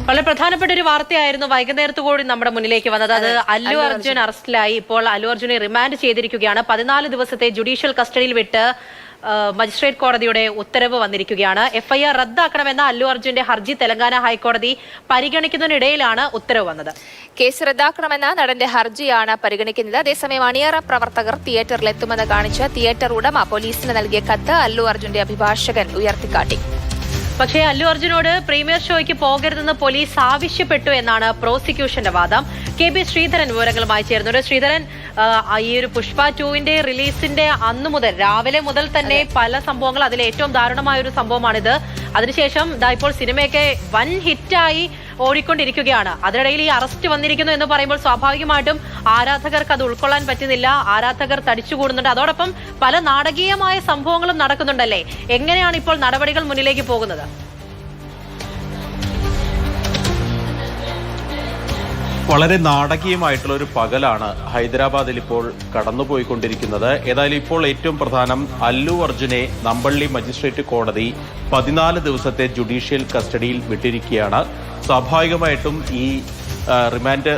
വളരെ പ്രധാനപ്പെട്ട ഒരു വാർത്തയായിരുന്നു വൈകുന്നേരത്ത് കൂടി നമ്മുടെ മുന്നിലേക്ക് വന്നത്. അത് അല്ലു അർജുൻ അറസ്റ്റിലായി. ഇപ്പോൾ അല്ലു അർജുനെ റിമാൻഡ് ചെയ്തിരിക്കുകയാണ്. 14 ദിവസത്തെ ജുഡീഷ്യൽ കസ്റ്റഡിയിൽ വിട്ട് മജിസ്ട്രേറ്റ് കോടതിയുടെ ഉത്തരവ് വന്നിരിക്കുകയാണ്. FIR റദ്ദാക്കണമെന്ന അല്ലു അർജുന്റെ ഹർജി തെലങ്കാന ഹൈക്കോടതി പരിഗണിക്കുന്നതിനിടയിലാണ് ഉത്തരവ് വന്നത്. കേസ് റദ്ദാക്കണമെന്ന നടന്റെ ഹർജിയാണ് പരിഗണിക്കുന്നത്. അതേസമയം അണിയറ പ്രവർത്തകർ തിയേറ്ററിലെത്തുമെന്ന് കാണിച്ച് തിയേറ്റർ ഉടമ പോലീസിന് നൽകിയ കത്ത് അല്ലു അർജുന്റെ അഭിഭാഷകൻ ഉയർത്തിക്കാട്ടി. പക്ഷേ അല്ലു അർജുനോട് പ്രീമിയർ ഷോയ്ക്ക് പോകരുതെന്ന് പോലീസ് ആവശ്യപ്പെട്ടു എന്നാണ് പ്രോസിക്യൂഷന്റെ വാദം. KB ശ്രീധരൻ വിവരങ്ങളുമായി ചേർന്നു. ശ്രീധരൻ, ഈ ഒരു പുഷ്പ 2 റിലീസിന്റെ അന്നു മുതൽ രാവിലെ മുതൽ തന്നെ പല സംഭവങ്ങൾ, അതിൽ ഏറ്റവും ദാരുണമായ ഒരു സംഭവമാണിത്. അതിനുശേഷം ഇപ്പോൾ സിനിമയൊക്കെ വൻ ഹിറ്റായി ഓടിക്കൊണ്ടിരിക്കുകയാണ്. അതിനിടയിൽ ഈ അറസ്റ്റ് വന്നിരിക്കുന്നു എന്ന് പറയുമ്പോൾ സ്വാഭാവികമായിട്ടും ആരാധകർക്ക് അത് ഉൾക്കൊള്ളാൻ പറ്റുന്നില്ല. ആരാധകർ തടിച്ചുകൂടുന്നുണ്ട്. അതോടൊപ്പം പല നാടകീയമായ സംഭവങ്ങളും നടക്കുന്നുണ്ടല്ലേ. എങ്ങനെയാണ് ഇപ്പോൾ നടപടികൾ മുന്നിലേക്ക് പോകുന്നത്? വളരെ നാടകീയമായിട്ടുള്ള ഒരു പകലാണ് ഹൈദരാബാദിൽ ഇപ്പോൾ കടന്നുപോയിക്കൊണ്ടിരിക്കുന്നത്. ഏതായാലും ഇപ്പോൾ ഏറ്റവും പ്രധാനം, അല്ലു അർജുനെ നമ്പള്ളി മജിസ്ട്രേറ്റ് കോടതി 14 ദിവസത്തെ ജുഡീഷ്യൽ കസ്റ്റഡിയിൽ വിട്ടിരിക്കുകയാണ്. സ്വാഭാവികമായിട്ടും ഈ റിമാൻഡ്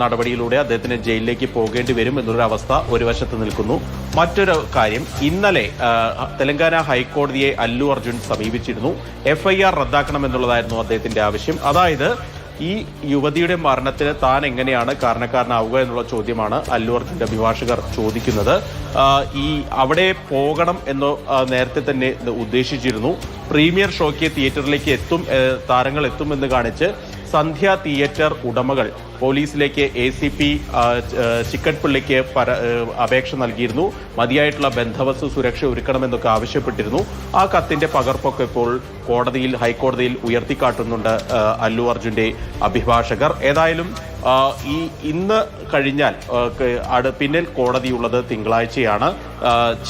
നടപടിയിലൂടെ അദ്ദേഹത്തിന് ജയിലിലേക്ക് പോകേണ്ടി വരും എന്നൊരു അവസ്ഥ ഒരു വശത്ത് നിൽക്കുന്നു. മറ്റൊരു കാര്യം, ഇന്നലെ തെലങ്കാന ഹൈക്കോടതിയെ അല്ലു അർജുൻ സമീപിച്ചിരുന്നു. FIR റദ്ദാക്കണമെന്നുള്ളതായിരുന്നു അദ്ദേഹത്തിന്റെ ആവശ്യം. അതായത് ഈ യുവതിയുടെ മരണത്തിന് താൻ എങ്ങനെയാണ് കാരണക്കാരനാവുക എന്നുള്ള ചോദ്യമാണ് അല്ലു അർജുന്റെ അഭിഭാഷകർ ചോദിക്കുന്നത്. ഈ അവിടെ പോകണം എന്ന് നേരത്തെ തന്നെ ഉദ്ദേശിച്ചിരുന്നു. പ്രീമിയർ ഷോയ്ക്ക് തിയേറ്ററിലേക്ക് താരങ്ങൾ എത്തുമെന്ന് കാണിച്ച് സന്ധ്യ തിയേറ്റർ ഉടമകൾ പോലീസിലേക്ക് ACP ചിക്കൻപിള്ളിക്ക് അപേക്ഷ നൽകിയിരുന്നു. മതിയായിട്ടുള്ള ബന്ധവസ്തു സുരക്ഷ ഒരുക്കണമെന്നൊക്കെ ആവശ്യപ്പെട്ടിരുന്നു. ആ കത്തിന്റെ പകർപ്പൊക്കെ ഇപ്പോൾ ഹൈക്കോടതിയിൽ ഉയർത്തിക്കാട്ടുന്നുണ്ട് അല്ലു അർജുന്റെ അഭിഭാഷകർ. ഏതായാലും ഇന്ന് കഴിഞ്ഞാൽ പിന്നിൽ കോടതിയുള്ളത് തിങ്കളാഴ്ചയാണ്.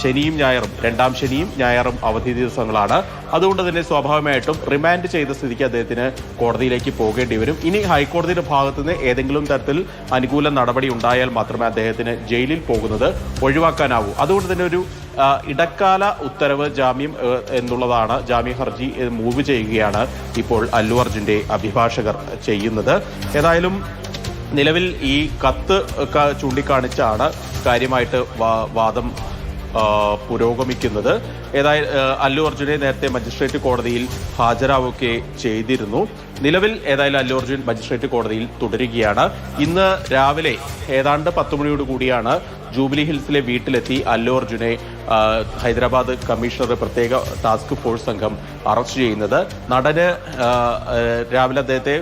ശനിയും ഞായറും, രണ്ടാം ശനിയും ഞായറും അവധി ദിവസങ്ങളാണ്. അതുകൊണ്ട് തന്നെ സ്വാഭാവികമായിട്ടും റിമാൻഡ് ചെയ്ത സ്ഥിതിക്ക് അദ്ദേഹത്തിന് കോടതിയിലേക്ക് പോകേണ്ടി വരും. ഇനി ഹൈക്കോടതിയുടെ ഭാഗത്തുനിന്ന് ഏതെങ്കിലും തരത്തിൽ അനുകൂല നടപടി ഉണ്ടായാൽ മാത്രമേ അദ്ദേഹത്തിന് ജയിലിൽ പോകുന്നത് ഒഴിവാക്കാനാവൂ. അതുകൊണ്ട് തന്നെ ഒരു ഇടക്കാല ഉത്തരവ് ജാമ്യം എന്നുള്ളതാണ്. ജാമ്യ ഹർജി മൂവ് ചെയ്യുകയാണ് ഇപ്പോൾ അല്ലു അർജുന്റെ അഭിഭാഷകർ ചെയ്യുന്നത്. ഏതായാലും നിലവിൽ ഈ കത്ത് ചൂണ്ടിക്കാണിച്ചാണ് കാര്യമായിട്ട് വാദം പുരോഗമിക്കുന്നത്. അല്ലു അർജുനെ നേരത്തെ മജിസ്ട്രേറ്റ് കോടതിയിൽ ഹാജരാവുകയൊക്കെ ചെയ്തിരുന്നു. നിലവിൽ ഏതായാലും അല്ലു അർജുൻ മജിസ്ട്രേറ്റ് കോടതിയിൽ തുടരുകയാണ്. ഇന്ന് രാവിലെ ഏതാണ്ട് 10 മണിയോട് കൂടിയാണ് ജൂബിലി ഹിൽസിലെ വീട്ടിലെത്തി അല്ലു അർജുനെ ഹൈദരാബാദ് കമ്മീഷണർ പ്രത്യേക ടാസ്ക് ഫോഴ്സ് സംഘം അറസ്റ്റ് ചെയ്യുന്നത്. നടന് രാവിലെ അദ്ദേഹത്തെ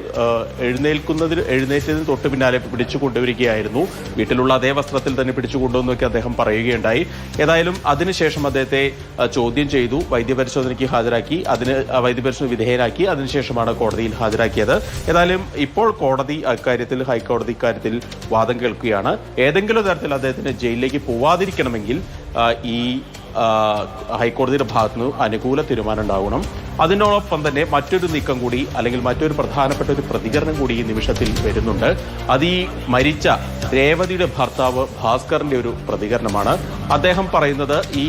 എഴുന്നേറ്റതിന് തൊട്ട് പിന്നാലെ പിടിച്ചു കൊണ്ടുവരികയായിരുന്നു. വീട്ടിലുള്ള അതേ വസ്ത്രത്തിൽ തന്നെ പിടിച്ചു കൊണ്ടുവന്നൊക്കെ അദ്ദേഹം പറയുകയുണ്ടായി. ഏതായാലും അതിനുശേഷം അദ്ദേഹത്തെ ചോദ്യം ചെയ്തു, വൈദ്യപരിശോധനയ്ക്ക് ഹാജരാക്കി, വൈദ്യപരിശോധന വിധേയനാക്കി. അതിനുശേഷമാണ് കോടതിയിൽ ഹാജരാക്കിയത്. ഏതായാലും ഇപ്പോൾ ഹൈക്കോടതി ഇക്കാര്യത്തിൽ വാദം കേൾക്കുകയാണ്. ഏതെങ്കിലും തരത്തിൽ അദ്ദേഹത്തിന് ജയിലിലേക്ക് പോവാതിരിക്കണമെങ്കിൽ ഈ ഹൈക്കോടതിയുടെ ഭാഗത്തുനിന്ന് അനുകൂല തീരുമാനം ഉണ്ടാവണം. അതിനോടൊപ്പം തന്നെ മറ്റൊരു നീക്കം കൂടി, അല്ലെങ്കിൽ മറ്റൊരു പ്രധാനപ്പെട്ട ഒരു പ്രതികരണം കൂടി ഈ നിമിഷത്തിൽ വരുന്നുണ്ട്. അത് ഈ മരിച്ച രേവതിയുടെ ഭർത്താവ് ഭാസ്കറിന്റെ ഒരു പ്രതികരണമാണ്. അദ്ദേഹം പറയുന്നത് ഈ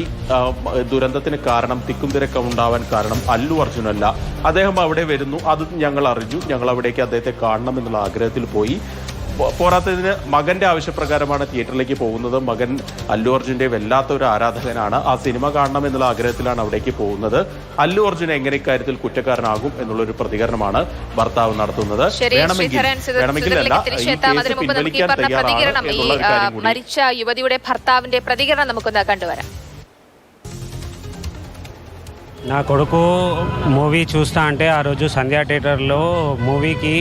ദുരന്തത്തിന് കാരണം, തിക്കും തിരക്കം ഉണ്ടാവാൻ കാരണം അല്ലു അർജുനല്ല. അദ്ദേഹം അവിടെ വരുന്നു, അത് ഞങ്ങൾ അറിഞ്ഞു, ഞങ്ങൾ അവിടേക്ക് അദ്ദേഹത്തെ കാണണം എന്നുള്ള ആഗ്രഹത്തിൽ പോയി. പോരാത്തതിന് മകന്റെ ആവശ്യപ്രകാരമാണ് തിയേറ്ററിലേക്ക് പോകുന്നത്. മകൻ അല്ലു അർജുന്റെ വല്ലാത്ത ഒരു ആരാധകനാണ്. ആ സിനിമ കാണണം എന്നുള്ള ആഗ്രഹത്തിലാണ് അവിടേക്ക് പോകുന്നത്. അല്ലു അർജുൻ എങ്ങനെ ഇക്കാര്യത്തിൽ കുറ്റക്കാരനാകും എന്നുള്ളൊരു പ്രതികരണമാണ് ഭർത്താവ് നടത്തുന്നത്. മരിച്ച യുവതിയുടെ ഭർത്താവിന്റെ പ്രതികരണം നമുക്കൊന്ന് കണ്ടുവരാം. నా కొడుకు మూవీ చూస్తా అంటే ఆ రోజు సంధ్యా థియేటర్లో మూవీకి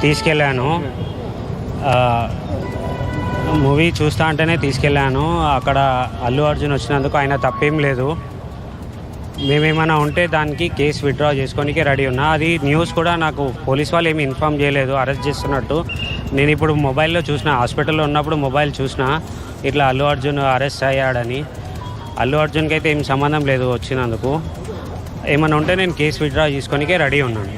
తీసుకెళ్ళాను. మూవీ చూస్తా అంటేనే తీసుకెళ్ళాను. అక్కడ అల్లు అర్జున్ వచ్చినందుకు ఆయన తప్పేం లేదు. మేమేమైనా ఉంటే దానికి కేసు విత్డ్రా చేసుకోనికి రెడీ ఉన్నా. అది న్యూస్ కూడా నాకు పోలీస్ వాళ్ళు ఏమి ఇన్ఫామ్ చేయలేదు అరెస్ట్ చేస్తున్నట్టు. నేను ఇప్పుడు మొబైల్లో చూసిన, హాస్పిటల్లో ఉన్నప్పుడు మొబైల్ చూసిన ఇట్లా అల్లు అర్జున్ అరెస్ట్ అయ్యాడని. అల్లు అర్జున్కి అయితే ఏం సంబంధం లేదు వచ్చినందుకు. ఏమైనా ఉంటే నేను కేసు విత్డ్రా చేసుకోనికే రెడీ ఉన్నాను.